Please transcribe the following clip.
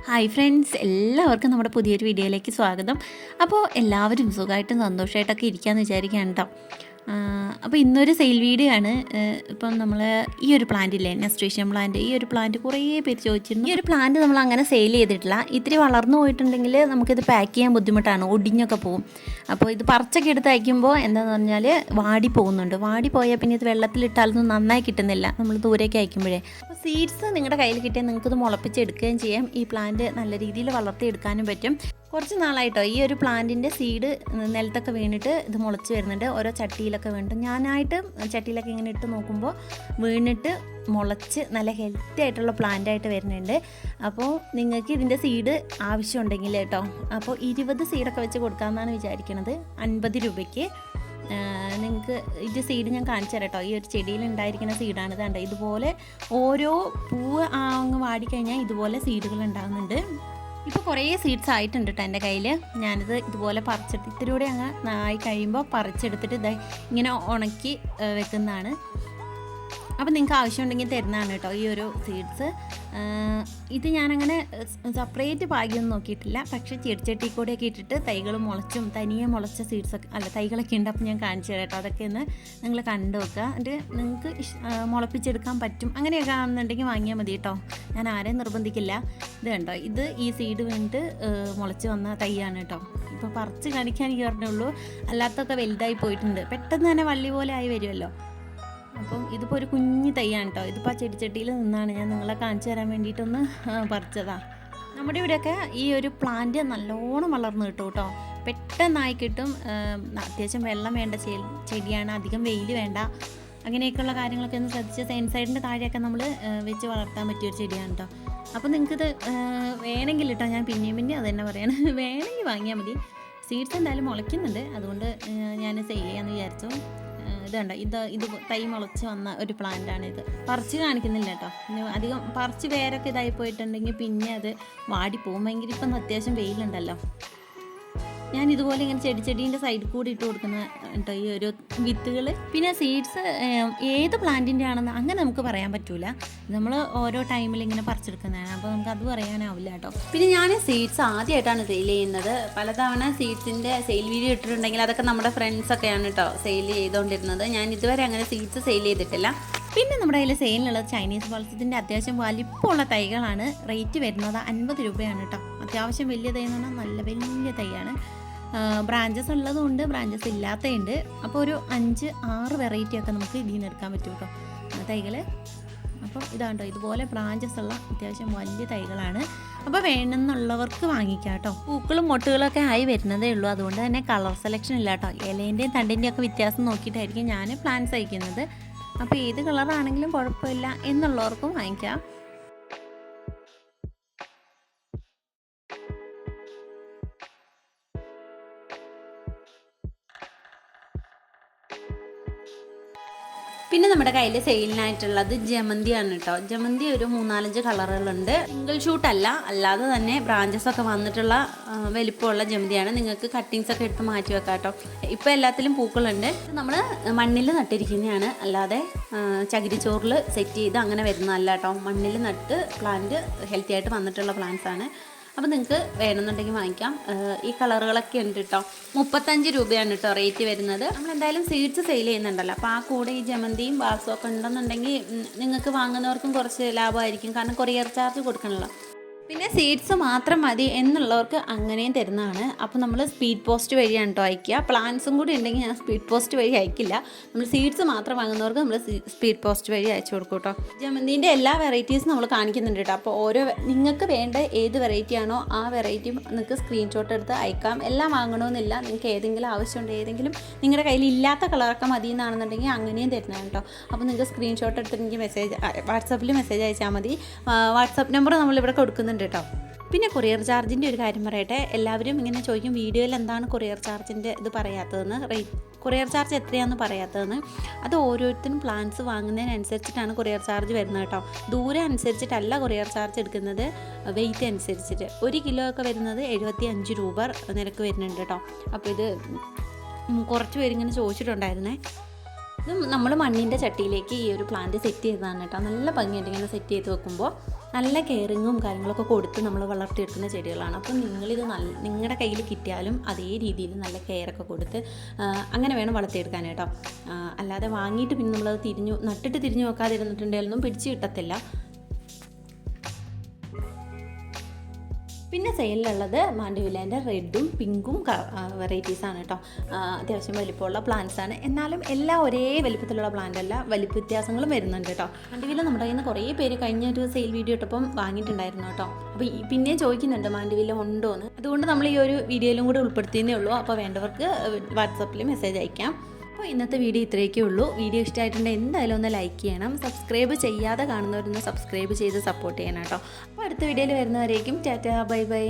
Hi friends, എല്ലാവർക്കും നമ്മുടെ പുതിയൊരു വീഡിയോയിലേക്ക് സ്വാഗതം. അപ്പോൾ എല്ലാവരും സുഖമായിട്ടും സന്തോഷമായിട്ടൊക്കെ ഇരിക്കാമെന്ന് വിചാരിക്കുകയാണ് കേട്ടോ. അപ്പോൾ ഇന്നൊരു സെയിൽ വീഡിയോ ആണ്. ഇപ്പം നമ്മൾ ഈ ഒരു പ്ലാന്റ് ഇല്ലേ, നെസ്ട്രേഷ്യം പ്ലാന്റ്, ഈ ഒരു പ്ലാന്റ് കുറേ പേര് ചോദിച്ചിരുന്നു. ഈ ഒരു പ്ലാന്റ് നമ്മൾ അങ്ങനെ സെയിൽ ചെയ്തിട്ടില്ല. ഇത്തിരി വളർന്നു പോയിട്ടുണ്ടെങ്കിൽ നമുക്കിത് പാക്ക് ചെയ്യാൻ ബുദ്ധിമുട്ടാണ്, ഒടിഞ്ഞൊക്കെ പോകും. അപ്പോൾ ഇത് പറിച്ചൊക്കെ എടുത്ത് അയക്കുമ്പോൾ എന്താണെന്ന് പറഞ്ഞാൽ വാടി പോകുന്നുണ്ട്. വാടി പോയാൽ പിന്നെ ഇത് വെള്ളത്തിലിട്ടാലൊന്നും നന്നായി കിട്ടുന്നില്ല നമ്മൾ ദൂരേക്ക് അയക്കുമ്പോഴേ. അപ്പോൾ സീഡ്സ് നിങ്ങളുടെ കയ്യിൽ കിട്ടിയാൽ നിങ്ങൾക്കിത് മുളപ്പിച്ചെടുക്കുകയും ചെയ്യാം. ഈ പ്ലാന്റ് നല്ല രീതിയിൽ വളർത്തിയെടുക്കാനും പറ്റും. കുറച്ച് നാളായിട്ടോ ഈ ഒരു പ്ലാന്റിൻ്റെ സീഡ് നിലത്തൊക്കെ വീണിട്ട് ഇത് മുളച്ച് വരുന്നുണ്ട്. ഓരോ ചട്ടിയിലൊക്കെ വീണിട്ട് ഞാനായിട്ട് ചട്ടിയിലൊക്കെ ഇങ്ങനെ ഇട്ട് നോക്കുമ്പോൾ വീണിട്ട് മുളച്ച് നല്ല ഹെൽത്തി ആയിട്ടുള്ള പ്ലാന്റായിട്ട് വരുന്നുണ്ട്. അപ്പോൾ നിങ്ങൾക്ക് ഇതിൻ്റെ സീഡ് ആവശ്യമുണ്ടെങ്കിൽ കേട്ടോ, അപ്പോൾ 20 സീഡൊക്കെ വെച്ച് കൊടുക്കാമെന്നാണ് വിചാരിക്കുന്നത്. 50 രൂപയ്ക്ക് നിങ്ങൾക്ക് ഇത് സീഡ് ഞാൻ കാണിച്ചു തരാം കേട്ടോ. ഈ ഒരു ചെടിയിൽ ഉണ്ടായിരിക്കുന്ന സീഡാണ് ഇതാണ്ട്. ഇതുപോലെ ഓരോ പൂവ് അങ്ങ് വാടിക്കഴിഞ്ഞാൽ ഇതുപോലെ സീഡുകൾ ഉണ്ടാകുന്നുണ്ട്. ഇപ്പോൾ കുറേ സീഡ്സ് ആയിട്ടുണ്ട് കേട്ടോ എൻ്റെ കയ്യിൽ. ഞാനിത് ഇതുപോലെ പറിച്ചെടുത്ത് ഇത്തിരി അങ്ങ് ആയി കഴിയുമ്പോൾ പറിച്ചെടുത്തിട്ട് ഇങ്ങനെ ഉണക്കി വെക്കുന്നതാണ്. അപ്പോൾ നിങ്ങൾക്ക് ആവശ്യമുണ്ടെങ്കിൽ തരുന്നതാണ് കേട്ടോ ഈ ഒരു സീഡ്സ്. ഇത് ഞാനങ്ങനെ സെപ്പറേറ്റ് പാകിയൊന്നും നോക്കിയിട്ടില്ല. പക്ഷേ ചെടിച്ചട്ടി കൂടെയൊക്കെ ഇട്ടിട്ട് തൈകൾ മുളച്ചും തനിയെ മുളച്ച സീഡ്സൊക്കെ തൈകളൊക്കെ ഉണ്ട്. അപ്പോൾ ഞാൻ കാണിച്ചു തരാം കേട്ടോ. അതൊക്കെ ഒന്ന് നിങ്ങൾ കണ്ടു വെക്കുക. എന്നിട്ട് നിങ്ങൾക്ക് മുളപ്പിച്ചെടുക്കാൻ പറ്റും അങ്ങനെയൊക്കെ ആണെന്നുണ്ടെങ്കിൽ വാങ്ങിയാൽ മതി കേട്ടോ. ഞാൻ ആരെയും നിർബന്ധിക്കില്ല. ഇത് കണ്ടോ, ഇത് ഈ സീഡ് വീണിട്ട് മുളച്ച് വന്ന തൈയാണ് കേട്ടോ. ഇപ്പോൾ പറിച്ച് കാണിക്കാൻ എനിക്ക് പറഞ്ഞുള്ളൂ. അല്ലാത്തൊക്കെ വലുതായി പോയിട്ടുണ്ട്. പെട്ടെന്ന് തന്നെ വള്ളി പോലെ ആയി വരുമല്ലോ. അപ്പം ഇതിപ്പോൾ ഒരു കുഞ്ഞു തൈയാണ് കേട്ടോ. ഇതിപ്പോൾ ആ ചെടിച്ചട്ടിയിൽ നിന്നാണ് ഞാൻ നിങ്ങളെ കാണിച്ചു തരാൻ വേണ്ടിയിട്ടൊന്ന് പറിച്ചതാണ്. നമ്മുടെ ഇവിടെയൊക്കെ ഈ ഒരു പ്ലാന്റ് നല്ലോണം വളർന്നു കിട്ടും കേട്ടോ. പെട്ടെന്നായി കിട്ടും. അത്യാവശ്യം വെള്ളം വേണ്ട ചെടിയാണ്, അധികം വെയിൽ വേണ്ട. അങ്ങനെയൊക്കെയുള്ള കാര്യങ്ങളൊക്കെ ഒന്ന് ശ്രദ്ധിച്ച് സൈഡിൻ്റെ താഴെയൊക്കെ നമ്മൾ വെച്ച് വളർത്താൻ പറ്റിയൊരു ചെടിയാണ് കേട്ടോ. അപ്പോൾ നിങ്ങൾക്കിത് വേണമെങ്കിൽ കേട്ടോ, ഞാൻ പിന്നെയും അത് തന്നെ പറയാണ്, വേണമെങ്കിൽ വാങ്ങിയാൽ മതി. സീഡ്സ് എന്തായാലും മുളയ്ക്കുന്നുണ്ട്, അതുകൊണ്ട് ഞാൻ സെയിൽ ചെയ്യാമെന്ന് വിചാരിച്ചു. ഇതുണ്ട്, ഇത് തൈ മുളച്ച് വന്ന ഒരു പ്ലാന്റാണ്. ഇത് പറിച്ച് കാണിക്കുന്നില്ല കേട്ടോ. പിന്നെ അധികം പറിച്ച് വേരൊക്കെ ഇതായി പോയിട്ടുണ്ടെങ്കിൽ പിന്നെ അത് വാടിപ്പോകും. ഭയങ്കര ഇപ്പം അത്യാവശ്യം വെയിലുണ്ടല്ലോ. ഞാൻ ഇതുപോലെ ഇങ്ങനെ ചെടീൻ്റെ സൈഡിൽ കൂടി ഇട്ട് കൊടുക്കുന്ന കേട്ടോ ഈ ഒരു വിത്തുകൾ. പിന്നെ സീഡ്സ് ഏത് പ്ലാന്റിൻ്റെ ആണെന്ന് അങ്ങനെ നമുക്ക് പറയാൻ പറ്റൂല. നമ്മൾ ഓരോ ടൈമിൽ ഇങ്ങനെ പറിച്ചെടുക്കുന്നതാണ്. അപ്പോൾ നമുക്ക് അത് പറയാനാവില്ല കേട്ടോ. പിന്നെ ഞാൻ സീഡ്സ് ആദ്യമായിട്ടാണ് സെയിൽ ചെയ്യുന്നത്. പലതവണ സീഡ്സിൻ്റെ സെയിൽ വീഡിയോ ഇട്ടിട്ടുണ്ടെങ്കിൽ അതൊക്കെ നമ്മുടെ ഫ്രണ്ട്സൊക്കെയാണ് കേട്ടോ സെയിൽ ചെയ്തുകൊണ്ടിരുന്നത്. ഞാൻ ഇതുവരെ അങ്ങനെ സീഡ്സ് സെയിൽ ചെയ്തിട്ടില്ല. പിന്നെ നമ്മുടെ കയ്യിൽ സെയിലിനുള്ളത് ചൈനീസ് പൾസത്തിൻ്റെ അത്യാവശ്യം വലിപ്പമുള്ള തൈകളാണ്. റേറ്റ് വരുന്നത് 50 രൂപയാണ് കേട്ടോ. അത്യാവശ്യം വലിയ തൈ എന്ന് പറഞ്ഞാൽ നല്ല വലിയ തൈയാണ്. ബ്രാഞ്ചസ് ഉള്ളതുകൊണ്ട് ബ്രാഞ്ചസ് ഇല്ലാത്തതുണ്ട്. അപ്പോൾ ഒരു 5-6 വെറൈറ്റിയൊക്കെ നമുക്ക് ഇതിൽ നിന്ന് എടുക്കാൻ പറ്റും കേട്ടോ തൈകൾ. അപ്പോൾ ഇതാണ്ടോ, ഇതുപോലെ ബ്രാഞ്ചസ് ഉള്ള അത്യാവശ്യം വലിയ തൈകളാണ്. അപ്പോൾ വേണമെന്നുള്ളവർക്ക് വാങ്ങിക്കാം കേട്ടോ. പൂക്കളും മൊട്ടുകളൊക്കെ ആയി വരുന്നതേ ഉള്ളൂ. അതുകൊണ്ട് തന്നെ കളർ സെലക്ഷൻ ഇല്ല കേട്ടോ. ഇലേൻ്റെയും തണ്ടിൻ്റെയും ഒക്കെ വ്യത്യാസം നോക്കിയിട്ടായിരിക്കും ഞാൻ പ്ലാന്റ്സ് അയക്കുന്നത്. അപ്പോൾ ഏത് കളറാണെങ്കിലും കുഴപ്പമില്ല എന്നുള്ളവർക്കും വാങ്ങിക്കാം. പിന്നെ നമ്മുടെ കയ്യിൽ സെയിലിനായിട്ടുള്ളത് ജമന്തിയാണ് കേട്ടോ. ജമന്തി ഒരു 3-4 കളറുകളുണ്ട്. സിംഗിൾ ഷൂട്ടല്ല, അല്ലാതെ തന്നെ ബ്രാഞ്ചസ് ഒക്കെ വന്നിട്ടുള്ള വലിപ്പമുള്ള ജമന്തിയാണ്. നിങ്ങൾക്ക് കട്ടിങ്സ് ഒക്കെ എടുത്ത് മാറ്റി വെക്കാം കേട്ടോ. ഇപ്പോൾ എല്ലാത്തിലും പൂക്കളുണ്ട്. നമ്മൾ മണ്ണിൽ നട്ടിരിക്കുന്നതാണ്, അല്ലാതെ ചകിരിച്ചോറിൽ സെറ്റ് ചെയ്ത് അങ്ങനെ വരുന്നതല്ല കേട്ടോ. മണ്ണിൽ നട്ട് പ്ലാന്റ് ഹെൽത്തി ആയിട്ട് വന്നിട്ടുള്ള പ്ലാന്റ്സ് ആണ്. അപ്പോൾ നിങ്ങൾക്ക് വേണമെന്നുണ്ടെങ്കിൽ വാങ്ങിക്കാം. ഈ കളറുകളൊക്കെ ഉണ്ട് കേട്ടോ. 35 രൂപയാണ് കേട്ടോ റേറ്റ് വരുന്നത്. നമ്മളെന്തായാലും സീഡ്സ് സെയിൽ ചെയ്യുന്നുണ്ടല്ലോ. അപ്പോൾ ആ കൂടെ ഈ ജമന്തിയും ബാസും ഒക്കെ ഉണ്ടെന്നുണ്ടെങ്കിൽ നിങ്ങൾക്ക് വാങ്ങുന്നവർക്കും കുറച്ച് ലാഭമായിരിക്കും. കാരണം കൊറിയർ ചാർജ് കൊടുക്കണമല്ലോ. പിന്നെ സീഡ്സ് മാത്രം മതി എന്നുള്ളവർക്ക് അങ്ങനെയും തരുന്നതാണ്. അപ്പോൾ നമ്മൾ സ്പീഡ് പോസ്റ്റ് വഴിയാണ് കേട്ടോ അയക്കുക. പ്ലാന്റ്സും കൂടി ഉണ്ടെങ്കിൽ ഞാൻ സ്പീഡ് പോസ്റ്റ് വഴി അയക്കില്ല. നമ്മൾ സീഡ്സ് മാത്രം വാങ്ങുന്നവർക്ക് നമ്മൾ സ്പീഡ് പോസ്റ്റ് വഴി അയച്ചു കൊടുക്കും കേട്ടോ. ജമന്തിൻ്റെ എല്ലാ വെറൈറ്റീസും നമ്മൾ കാണിക്കുന്നുണ്ട് കേട്ടോ. അപ്പോൾ നിങ്ങൾക്ക് വേണ്ട ഏത് വെറൈറ്റി ആണോ ആ വെറൈറ്റി നിങ്ങൾക്ക് സ്ക്രീൻഷോട്ട് എടുത്ത് അയക്കാം. എല്ലാം വാങ്ങണമെന്നില്ല. നിങ്ങൾക്ക് ഏതെങ്കിലും ആവശ്യമുണ്ട്, ഏതെങ്കിലും നിങ്ങളുടെ കയ്യിൽ ഇല്ലാത്ത കളറൊക്കെ മതി എന്നാണെന്നുണ്ടെങ്കിൽ അങ്ങനെയും തരുന്നതാണ് കേട്ടോ. അപ്പോൾ നിങ്ങൾക്ക് സ്ക്രീൻഷോട്ട് എടുത്ത് എനിക്ക് വാട്സാപ്പിൽ മെസ്സേജ് അയച്ചാൽ മതി. വാട്സാപ്പ് നമ്പർ നമ്മളിവിടെ കൊടുക്കുന്നുണ്ട് കേട്ടോ. പിന്നെ കൊറിയർ ചാർജിൻ്റെ ഒരു കാര്യം പറയട്ടെ. എല്ലാവരും ഇങ്ങനെ ചോദിക്കും വീഡിയോയിൽ എന്താണ് കൊറിയർ ചാർജിൻ്റെ ഇത് പറയാത്തതെന്ന്, കൊറിയർ ചാർജ് എത്രയാണെന്ന് പറയാത്തതെന്ന്. അത് ഓരോരുത്തരും പ്ലാൻസ് വാങ്ങുന്നതിനനുസരിച്ചിട്ടാണ് കൊറിയർ ചാർജ് വരുന്നത് കേട്ടോ. ദൂരം അനുസരിച്ചിട്ടല്ല കൊറിയർ ചാർജ് എടുക്കുന്നത്, വെയിറ്റ് അനുസരിച്ചിട്ട്. 1 കിലോ ഒക്കെ വരുന്നത് 75 രൂപ നിരക്ക് വരുന്നുണ്ട് കേട്ടോ. അപ്പോൾ ഇത് കുറച്ച് പേരിങ്ങനെ ചോദിച്ചിട്ടുണ്ടായിരുന്നേ. ഇത് നമ്മൾ മണ്ണിൻ്റെ ചട്ടിയിലേക്ക് ഈ ഒരു പ്ലാന്റ് സെറ്റ് ചെയ്തതാണ് കേട്ടോ. നല്ല ഭംഗിയായിട്ട് ഇങ്ങനെ സെറ്റ് ചെയ്ത് വെക്കുമ്പോൾ നല്ല കെയറിങ്ങും കാര്യങ്ങളൊക്കെ കൊടുത്ത് നമ്മൾ വളർത്തിയെടുക്കുന്ന ചെടികളാണ്. അപ്പം നിങ്ങളിത് നിങ്ങളുടെ കയ്യിൽ കിട്ടിയാലും അതേ രീതിയിൽ നല്ല കെയറൊക്കെ കൊടുത്ത് അങ്ങനെ വേണം വളർത്തിയെടുക്കാൻ കേട്ടോ. അല്ലാതെ വാങ്ങിയിട്ട് പിന്നെ നമ്മളത് നട്ടിട്ട് തിരിഞ്ഞു നോക്കാതിരുന്നിട്ടുണ്ടെങ്കിലൊന്നും പിടിച്ച് കിട്ടത്തില്ല. പിന്നെ സെയിലിലുള്ളത് മാൻഡിവില്ലേൻ്റെ റെഡും പിങ്കും വെറൈറ്റീസാണ് കേട്ടോ. അത്യാവശ്യം വലിപ്പമുള്ള പ്ലാന്റ്സ് ആണ്. എന്നാലും എല്ലാം ഒരേ വലിപ്പത്തിലുള്ള പ്ലാന്റ് അല്ല, വലിപ്പ വ്യത്യാസങ്ങളും വരുന്നുണ്ട് കേട്ടോ. മാൻഡിവില്ല നമ്മുടെ കയ്യിൽ നിന്ന് കുറേ പേര് കഴിഞ്ഞൊരു സെയിൽ വീഡിയോ ഇട്ടപ്പം വാങ്ങിയിട്ടുണ്ടായിരുന്നു കേട്ടോ. അപ്പോൾ പിന്നെയും ചോദിക്കുന്നുണ്ട് മാൻഡിവില്ല ഉണ്ടോ എന്ന്. അതുകൊണ്ട് നമ്മൾ ഈ ഒരു വീഡിയോയിലും കൂടെ ഉൾപ്പെടുത്തിയേ ഉള്ളൂ. അപ്പോൾ വേണ്ടവർക്ക് വാട്സപ്പിൽ മെസ്സേജ് അയക്കാം. അപ്പോൾ ഇന്നത്തെ വീഡിയോ ഇത്രയൊക്കെ ഉള്ളൂ. വീഡിയോ ഇഷ്ടമായിട്ടുണ്ടെങ്കിൽ എന്തായാലും ഒന്ന് ലൈക്ക് ചെയ്യണം. സബ്സ്ക്രൈബ് ചെയ്യാതെ കാണുന്നവരൊന്ന് സബ്സ്ക്രൈബ് ചെയ്ത് സപ്പോർട്ട് ചെയ്യണം കേട്ടോ. അപ്പോൾ അടുത്ത വീഡിയോയിൽ വരുന്നവരേക്കും ടാറ്റാ ബൈ ബൈ.